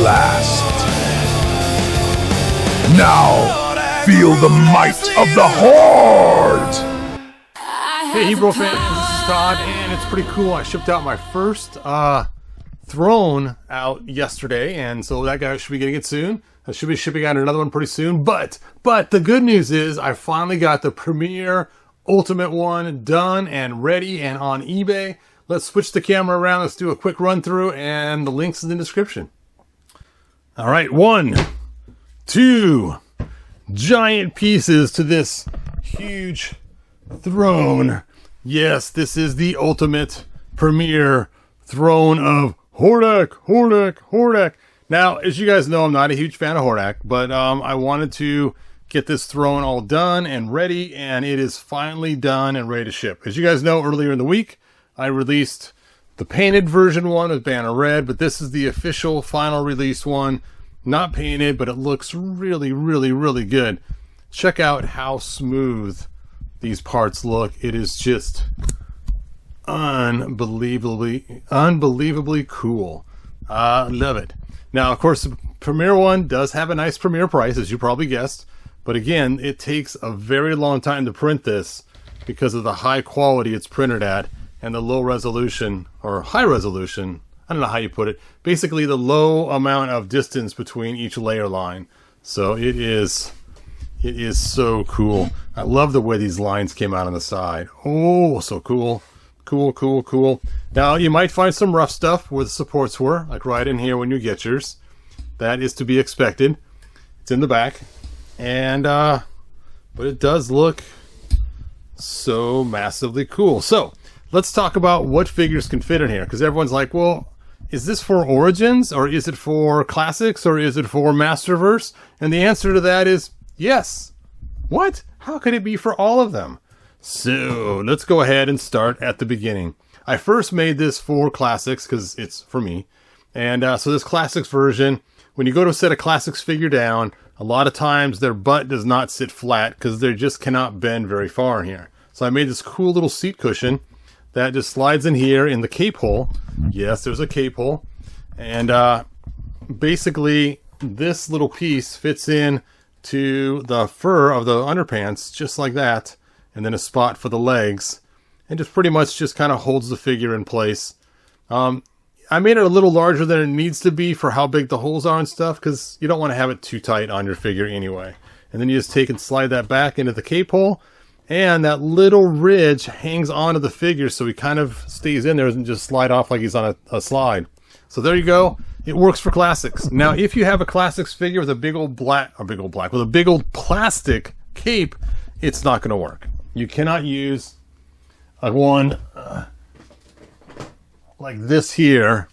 last. Now, feel the might of the Horde! Hey Hebrew fans, this is Todd, and it's pretty cool. I shipped out my first Throne out yesterday, and so that guy should be getting it soon. I should be shipping out another one pretty soon, but the good news is I finally got the Premier Ultimate one done and ready and on eBay. Let's switch the camera around. Let's do a quick run through, and the link's in the description. All right, 1, 2 giant pieces to this huge throne. Yes, this is the Ultimate Premier Throne of Hordak. Now, as you guys know, I'm not a huge fan of Hordak, but I wanted to get this throne all done and ready, and it is finally done and ready to ship. As you guys know, earlier in the week, I released the painted version one with Banner Red, but this is the official final release one. Not painted, but it looks really, really, really good. Check out how smooth these parts look. It is just unbelievably cool. Love it. Now, of course, the Premier one does have a nice Premier price, as you probably guessed. But again, it takes a very long time to print this because of the high quality it's printed at and the low resolution, or high resolution, I don't know how you put it. Basically, the low amount of distance between each layer line. So it is so cool. I love the way these lines came out on the side. Oh, so cool. Cool. Now, you might find some rough stuff where the supports were, like right in here when you get yours. That is to be expected. It's in the back. And, but it does look so massively cool. So, let's talk about what figures can fit in here. Because everyone's like, well, is this for Origins? Or is it for Classics? Or is it for Masterverse? And the answer to that is yes. What? How could it be for all of them? So, let's go ahead and start at the beginning. I first made this for Classics because it's for me. And so this Classics version, when you go to set a Classics figure down, a lot of times their butt does not sit flat because they just cannot bend very far in here. So I made this cool little seat cushion that just slides in here in the cape hole. Yes, there's a cape hole. And basically this little piece fits in to the fur of the underpants just like that. And then a spot for the legs. And just pretty much just kind of holds the figure in place. I made it a little larger than it needs to be for how big the holes are and stuff, because you don't want to have it too tight on your figure anyway. And then you just take and slide that back into the cape hole, and that little ridge hangs onto the figure so he kind of stays in there and just slide off like he's on a slide. So there you go. It works for Classics. Now, if you have a Classics figure with a big old with a big old plastic cape, it's not going to work. You cannot use a one like this here.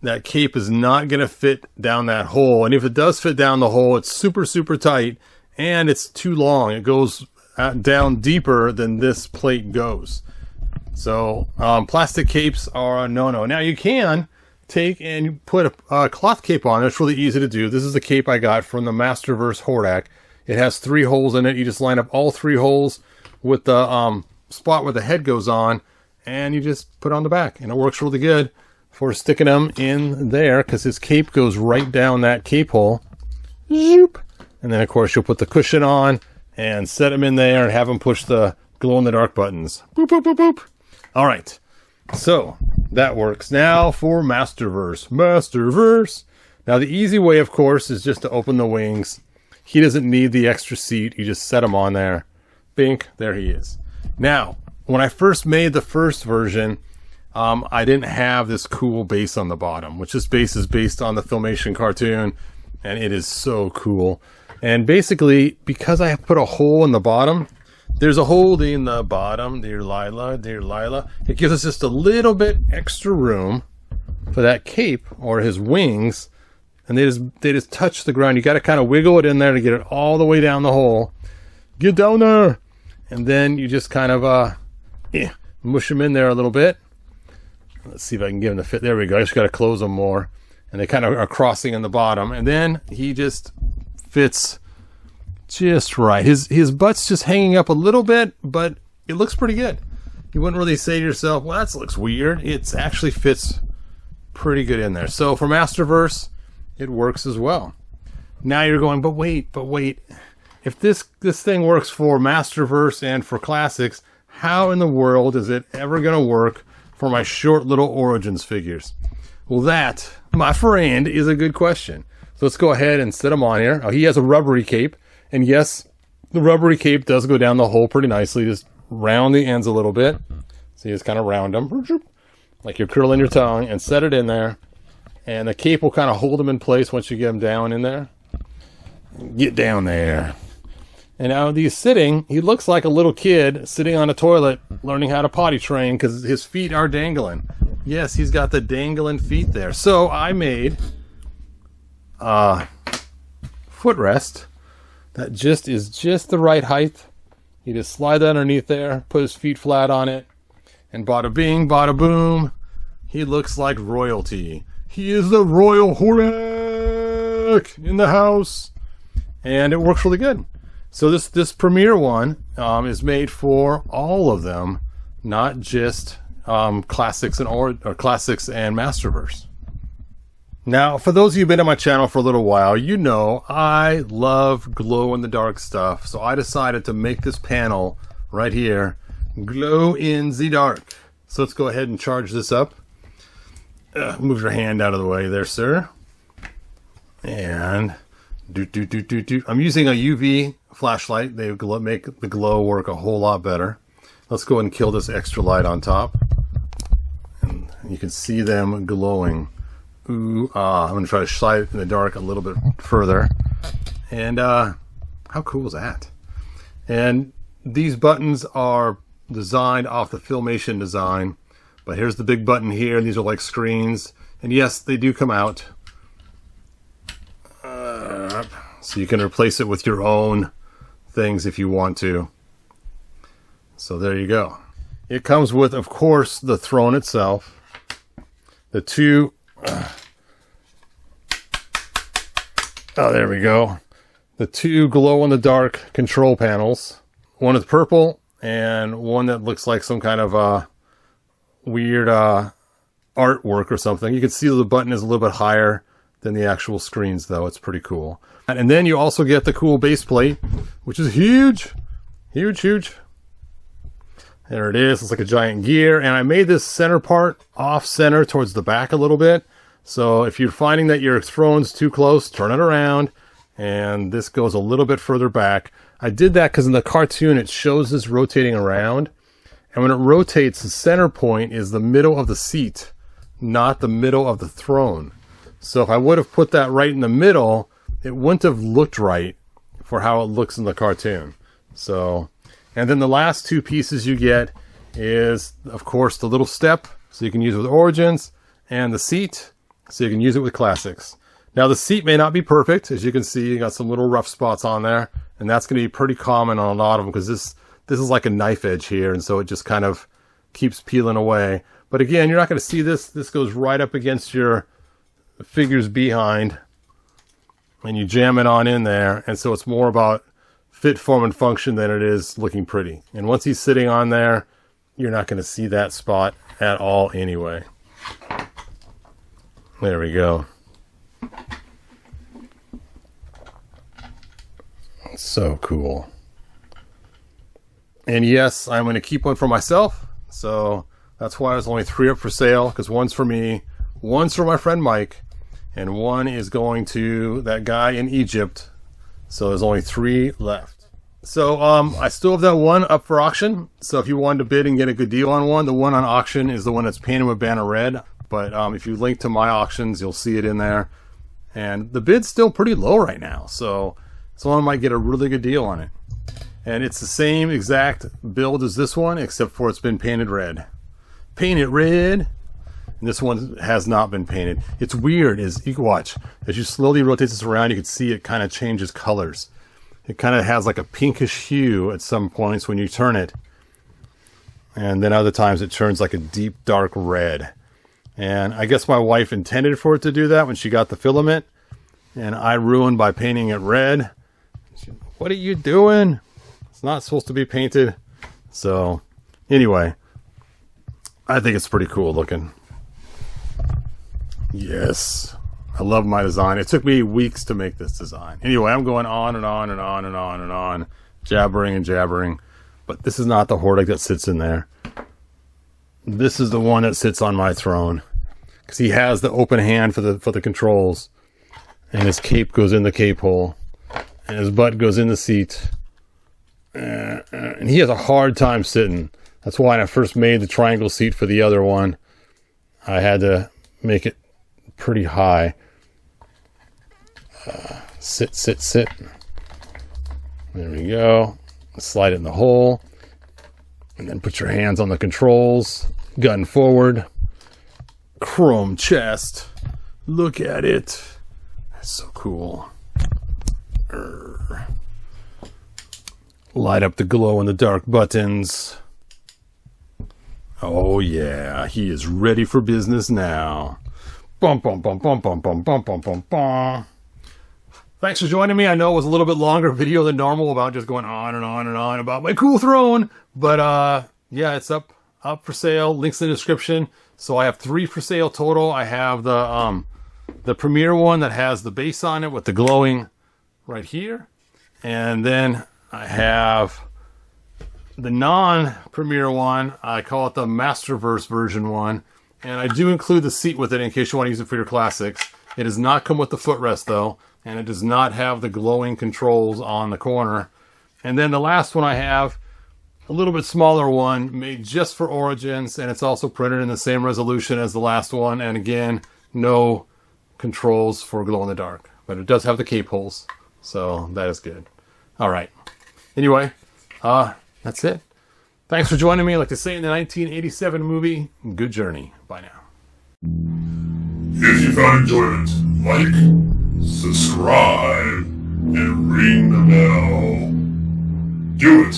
That cape is not going to fit down that hole. And if it does fit down the hole, it's super, super tight. And it's too long. It goes down deeper than this plate goes. So plastic capes are a no-no. Now you can take and put a cloth cape on. It's really easy to do. This is the cape I got from the Masterverse Hordak. It has 3 holes in it. You just line up all 3 holes with the spot where the head goes on, and you just put it on the back, and it works really good for sticking them in there because his cape goes right down that cape hole. Zoop. And then of course you'll put the cushion on and set him in there and have him push the glow-in-the-dark buttons. Boop, boop, boop, boop. All right, so that works. Now for Masterverse. Now the easy way, of course, is just to open the wings. He doesn't need the extra seat. You just set him on there. Bink, there he is. Now, when I first made the first version, I didn't have this cool base on the bottom, which this base is based on the Filmation cartoon, and it is so cool. And basically, because I have put a hole in the bottom, there's a hole in the bottom, dear Lila. It gives us just a little bit extra room for that cape or his wings, and they just touch the ground. You got to kind of wiggle it in there to get it all the way down the hole. Get down there! And then you just kind of mush them in there a little bit. Let's see if I can get him to fit. There we go. I just got to close them more. And they kind of are crossing in the bottom. And then he just fits just right. His butt's just hanging up a little bit, but it looks pretty good. You wouldn't really say to yourself, well, that looks weird. It actually fits pretty good in there. So for Masterverse, it works as well. Now you're going, but wait. If this thing works for Masterverse and for Classics, how in the world is it ever going to work for my short little Origins figures? Well, that, my friend, is a good question. So let's go ahead and set him on here. Oh, he has a rubbery cape. And yes, the rubbery cape does go down the hole pretty nicely. Just round the ends a little bit. So you just kind of round them, like you're curling your tongue, and set it in there. And the cape will kind of hold him in place once you get him down in there. Get down there. And now he's sitting, he looks like a little kid sitting on a toilet learning how to potty train because his feet are dangling. Yes, he's got the dangling feet there. So I made a footrest that is just the right height. You just slide that underneath there, put his feet flat on it, and bada bing, bada boom, he looks like royalty. He is the Royal Hordak in the house. And it works really good. So this Premier one is made for all of them, not just Classics and Classics and Masterverse. Now, for those of you who've been on my channel for a little while, you know I love glow-in-the-dark stuff. So I decided to make this panel right here glow in the dark. So let's go ahead and charge this up. Move your hand out of the way there, sir. And I'm using a UV flashlight. They make the glow work a whole lot better. Let's go ahead and kill this extra light on top. And you can see them glowing. Ooh, I'm going to try to slide it in the dark a little bit further. And how cool is that? And these buttons are designed off the Filmation design. But here's the big button here. These are like screens. And yes, they do come out. So you can replace it with your own things if you want to. So there you go. It comes with, of course, the throne itself. The two... oh, there we go. The two glow-in-the-dark control panels. One is purple, and one that looks like some kind of weird artwork or something. You can see the button is a little bit higher than the actual screens, though. It's pretty cool. And then you also get the cool base plate, which is huge. Huge. There it is. It's like a giant gear. And I made this center part off-center towards the back a little bit. So if you're finding that your throne's too close, turn it around. And this goes a little bit further back. I did that because in the cartoon it shows this rotating around. And when it rotates, the center point is the middle of the seat, not the middle of the throne. So if I would have put that right in the middle, it wouldn't have looked right for how it looks in the cartoon. So, and then the last two pieces you get is, of course, the little step, so you can use it with Origins, and the seat, so you can use it with Classics. Now, the seat may not be perfect. As you can see, you got some little rough spots on there, and that's going to be pretty common on a lot of them, because this is like a knife edge here, and so it just kind of keeps peeling away. But again, you're not going to see this. This goes right up against your figure's behind, and you jam it on in there, and so it's more about fit, form, and function than it is looking pretty. And once he's sitting on there, you're not going to see that spot at all anyway. There we go. So cool. And yes, I'm going to keep one for myself, so that's why there's only 3 up for sale, because one's for me, one's for my friend Mike, and one is going to that guy in Egypt. So there's only 3 left. So I still have that one up for auction. So if you wanted to bid and get a good deal on one, the one on auction is the one that's painted with Banner Red. But if you link to my auctions, you'll see it in there. And the bid's still pretty low right now. So someone might get a really good deal on it. And it's the same exact build as this one, except for it's been painted red. Painted red. And this one has not been painted. It's weird, is you can watch. As you slowly rotate this around, you can see it kind of changes colors. It kind of has like a pinkish hue at some points when you turn it. And then other times it turns like a deep dark red. And I guess my wife intended for it to do that when she got the filament. And I ruined by painting it red. What are you doing? It's not supposed to be painted. So anyway, I think it's pretty cool looking. Yes. I love my design. It took me weeks to make this design. Anyway, I'm going on and on and on and on and on, jabbering and jabbering. But this is not the Hordak that sits in there. This is the one that sits on my throne. Because he has the open hand for the controls. And his cape goes in the cape hole. And his butt goes in the seat. And he has a hard time sitting. That's why when I first made the triangle seat for the other one, I had to make it pretty high. Sit, sit, sit. There we go. Slide it in the hole. And then put your hands on the controls. Gun forward. Chrome chest. Look at it. That's so cool. Light up the glow in the dark buttons. Oh yeah, he is ready for business now. Bum bum bum bum bum bum bum bum bum bum. Thanks for joining me. I know it was a little bit longer video than normal about just going on and on and on about my cool throne, but yeah, it's up for sale. Links in the description. So I have 3 for sale total. I have the Premier one that has the base on it with the glowing right here, and then I have the non-Premier one. I call it the Masterverse version one. And I do include the seat with it in case you want to use it for your classics. It does not come with the footrest though. And it does not have the glowing controls on the corner. And then the last one I have, a little bit smaller one, made just for Origins. And it's also printed in the same resolution as the last one. And again, no controls for glow in the dark. But it does have the cape holes. So that is good. All right. Anyway, that's it. Thanks for joining me. Like to say in the 1987 movie, good journey. Bye now. If you found enjoyment, like, subscribe, and ring the bell. Do it!